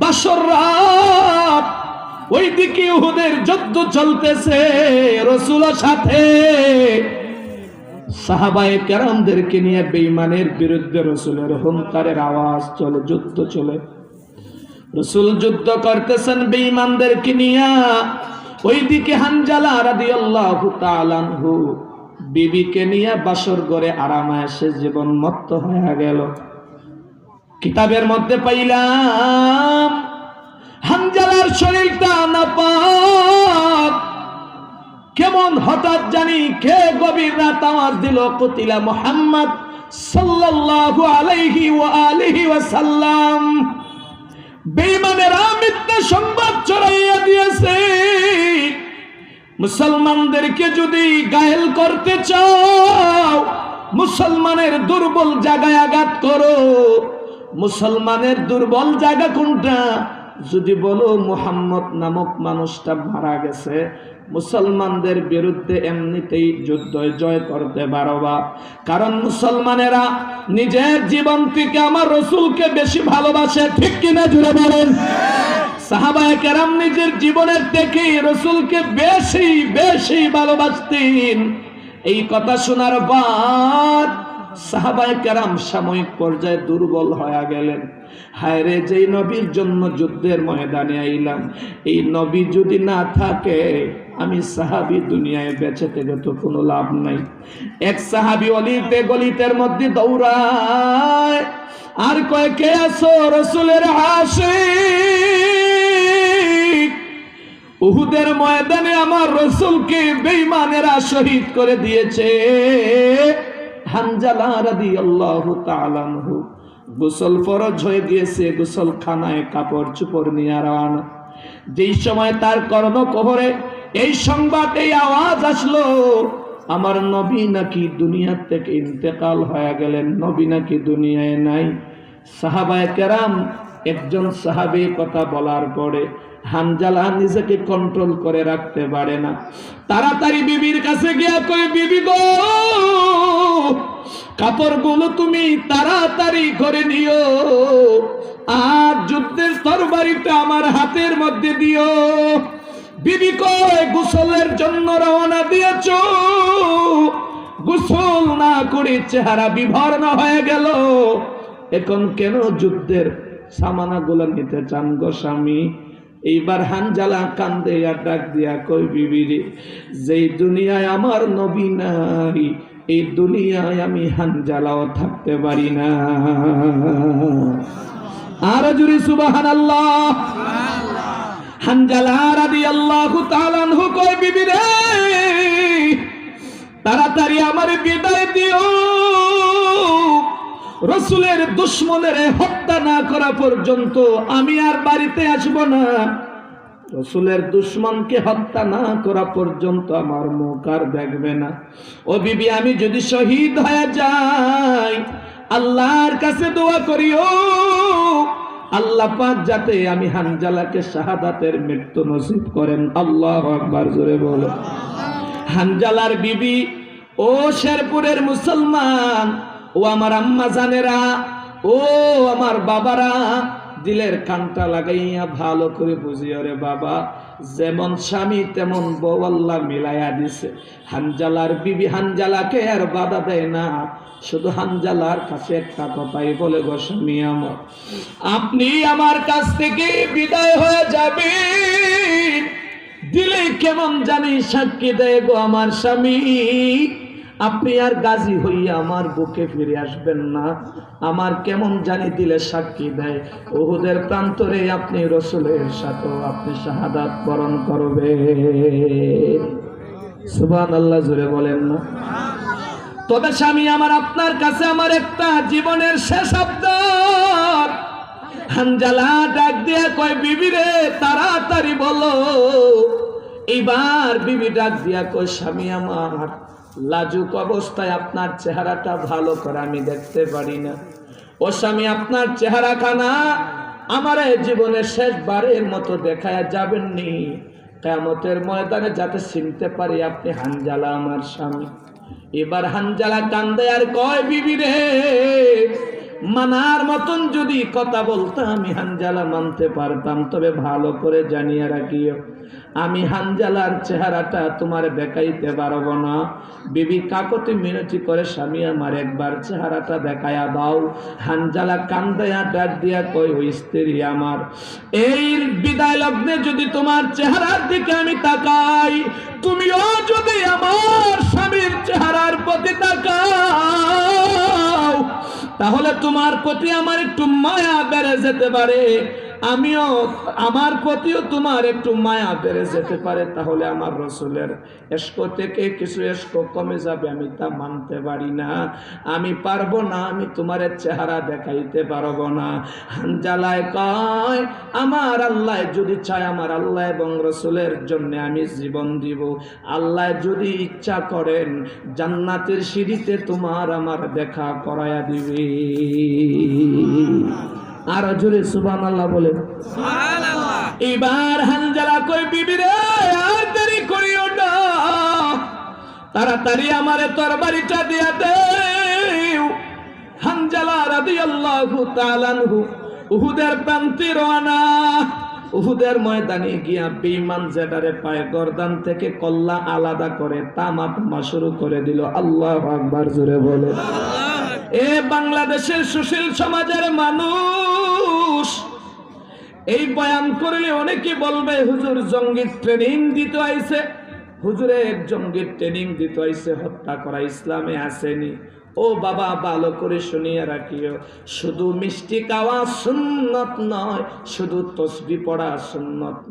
বাসর রাত, ওইদিকে উহুদের যুদ্ধ চলতেছে, রাসূলের সাথে সাহাবায়ে কেরামদেরকে নিয়ে বেঈমানের বিরুদ্ধে রাসূলের হুঙ্কারের আওয়াজ চলে, যুদ্ধ চলে। রাসূল যুদ্ধ করতেছেন বেঈমানদেরকে নিয়ে। ওইদিকে হানজালা রাদিয়াল্লাহু তাআলা আনহু বিবিকে নিয়ে বাসর ঘরে আরামায়েশে জীবন মত্ত হয়ে গেল। কিতাবের মধ্যে পাইলাম হানজালার শরীরটা নাপাক, কেমন হঠাৎ জানি কে গভীর রাত আওয়াজ দিল, কুতিলা মুহাম্মদ সাল্লাল্লাহু আলাইহি ওয়া আলিহি ওয়াসাল্লাম। বেঈমানেরা মিথ্যা সংবাদ ছড়াইয়া দিয়েছে। মুসলমানদেরকে যদি ঘায়েল করতে চাও, মুসলমানের দুর্বল জায়গায় আঘাত করো। মুসলমানের দুর্বল জায়গা কোনটা? যদি বলো মুহাম্মদ নামক মানুষটা মারা গেছে, মুসলমানদের বিরুদ্ধে এমনিতেই যুদ্ধ জয় করতে পারবা। কারণ মুসলমানেরা নিজের জীবন থেকে আমার রাসূলকে বেশি ভালোবাসে, ঠিক কিনা জুড়ে বলেন। সাহাবায়ে কেরাম নিজের জীবনের থেকে রাসূলকে বেশি বেশি ভালোবাসতেন। এই কথা শোনার পর সাহাবায়ে কেরাম সাময়িক পর্যায়ে দুর্বল হয়ে গেলেন। হায় রে, যেই নবীর জন্য যুদ্ধের ময়দানে আইলাম, এই নবী যদি না থাকে আমি সাহাবী দুনিয়ায় বেঁচে থেকে তো কোনো লাভ নাই। এক সাহাবী অলিতে গলিতের মধ্যে দৌড়ায় আর কয়, কে আছো? রাসূলের আশিক। উহুদের ময়দানে আমার রাসূলকে বেঈমানেরা শহীদ করে দিয়েছে। হানজালা রাদিয়াল্লাহু তাআলা আনহু গোসল ফরজ হয়ে গিয়েছে, গোসলখানায় কাপড় চোপড় নিয়ে রওনা। যেই সময় তার কর্ণকোহরে এই সংবাদ, এই আওয়াজ আসলো, আমার নবী নাকি দুনিয়া থেকে ইন্তেকাল হয়ে গেলেন, নবী নাকি দুনিয়ায় নাই। সাহাবায়ে কেরাম, একজন সাহাবী কথা বলার পরে হানজালা নিজেকে কন্ট্রোল করে রাখতে পারে না, তাড়াতাড়ি বিবির কাছে গিয়া কয়, বিবি গো, কাপড়গুলো তুমি তাড়াতাড়ি করে নিও, আর যুদ্ধের তরবারিটা আমার হাতের মধ্যে দিও। বিবি কয়, গোসলের জন্য রওনা দিয়েছ, গোসল না করে চেহারা বিবর্ণ হয়ে গেল, এখন কেন যুদ্ধের সামানাগুলো নিতে চান গো স্বামী? এইবার হানজালা কান্দে আর ডাক দিয়া কই, বিবি রে, যেই দুনিয়ায় আমার নবী নাই, এই দুনিয়ায় আমি হানজালাও থাকতে পারি না। আর জুরি সুবহানাল্লাহ। হানজালা রাদিয়াল্লাহু তাআলা আনহু কয়, বিবি রে, তাড়াতাড়ি আমার বিদায় দিও, রাসূলের দুশমনের হত্যা না করা পর্যন্ত আমি আর বাড়িতে আসব না। রাসূলের দুশমনকে হত্যা না করা পর্যন্ত আমার মুখ আর দেখবে না। ও বিবি, আমি যদি শহীদ হয়ে যাই, আল্লাহর কাছে দোয়া করিও, আল্লাহ পাক যাতে আমি হানজালাকে শাহাদাতের মৃত্যু নসিব করেন। আল্লাহু আকবার, জোরে বলো। হানজালার বিবি, ও শেরপুরের মুসলমান, ও আমার আম্মা জানেরা, ও আমার বাবারা, দিলের কানটা লাগাইয়া ভালো করে বুঝিও রে বাবা, যেমন স্বামী তেমন বউ আল্লাহ মিলাইয়া দিছে। হানজালার বিবি হানজালাকে আর বাধা দেয় না, শুধু হানজালার কাছে একটা কথাই বলে, গো স্বামী আমার, আপনি আমার কাছ থেকে বিদায় হয়ে যাবেন, দিলে কেমন জানি সাক্ষী দেয় গো আমার স্বামী, আপনি আর গাজী হইয়া আমার বুকে ফিরে আসবেন না। আমার কেমন জানি দিলে সাক্ষী দেয়, উহুদের প্রান্তরে আপনি রাসূলের সাথে আপনি শাহাদাত বরণ করবেন। সুবহানাল্লাহ, জোরে বলেন না। তবে স্বামী আমার, আপনার কাছে আমার একটা জীবনের শেষ আবদার। হানজালা ডাক দিয়ে কয়, বিবি রে, তাড়াতাড়ি বলো। এইবার বিবি ডাক দিয়া কয়, স্বামী আমার, লাজুক অবস্থায় আপনার চেহারাটা ভালো করে আমি দেখতে পারি না। ও স্বামী, আপনার চেহারা খানা আমার জীবনের শেষবারের মতো দেখায়া যাবেননি, কিয়ামতের ময়দানে যাতে চিনতে পারি আপনি হানজালা আমার স্বামী। এবার হানজালা কান্দে আর কয়, বিবি রে, মানার মতন যদি কথা বলতাম আমি হানজালা মানতে পারতাম। তবে ভালো করে জানিয়ে রাখিও, আমি হানজালার চেহারাটা তোমার দেখাইতে পারবো না। বিবি কাকতি মিনতি করে, স্বামী আমার একবার চেহারাটা দেখায়া দাও। হানজালা কান্দায়া ডাক দিয়া কই, ওই স্ত্রী আমার, এই বিদায় লগ্নে যদি তোমার চেহারার দিকে আমি তাকাই, তুমিও যদি আমার স্বামীর চেহারার প্রতি তাকাও, তাহলে তোমার প্রতি আমার একটু মায়া বেড়ে যেতে পারে, আমিও আমার প্রতিও তোমার একটু মায়া বেড়ে যেতে পারে। তাহলে আমার রসুলের ইশক থেকে কিছু ইশক কমে যাবে, আমি তা মানতে পারি না, আমি পারবো না, আমি তোমার চেহারা দেখাইতে পারবো না। হানজালায় কয়, আমার আল্লাহ যদি চায়, আমার আল্লাহ এবং রসুলের জন্য আমি জীবন দিব। আল্লাহ যদি ইচ্ছা করেন, জান্নাতের সিঁড়িতে তোমার আমার দেখা করায়া দিবে। আর জোরে সুবহানাল্লাহ বলে। এবার হানজালা কই, বিবি রে আর দেরি করিও না, তাড়াতাড়ি আমারে তরবারিটা দিয়া দেও। হানজালা রাদিয়াল্লাহু তাআলা আনহু উহুদের প্রান্তে রওনা। উহুদের ময়দানে গিয়া বেঈমান জেডারে পায় গর্দান থেকে কল্লা আলাদা করে তামা শুরু করে দিল। আল্লাহু আকবার, জোরে বলে। এ বাংলাদেশের সুশীল সমাজের মানুষ, এই বয়ান করলে অনেকে বলবে হুজুর জঙ্গি ট্রেনিং দিতে আইছে, হুজুরের জঙ্গি ট্রেনিং দিতে আইছে, হত্যা করা ইসলামে আসেনি। ও বাবা, ভালো করে শুনিয়ে রাখিও, শুধু মিষ্টি খাওয়া সুন্নত নয়, শুধু তসবিহ পড়া সুন্নত।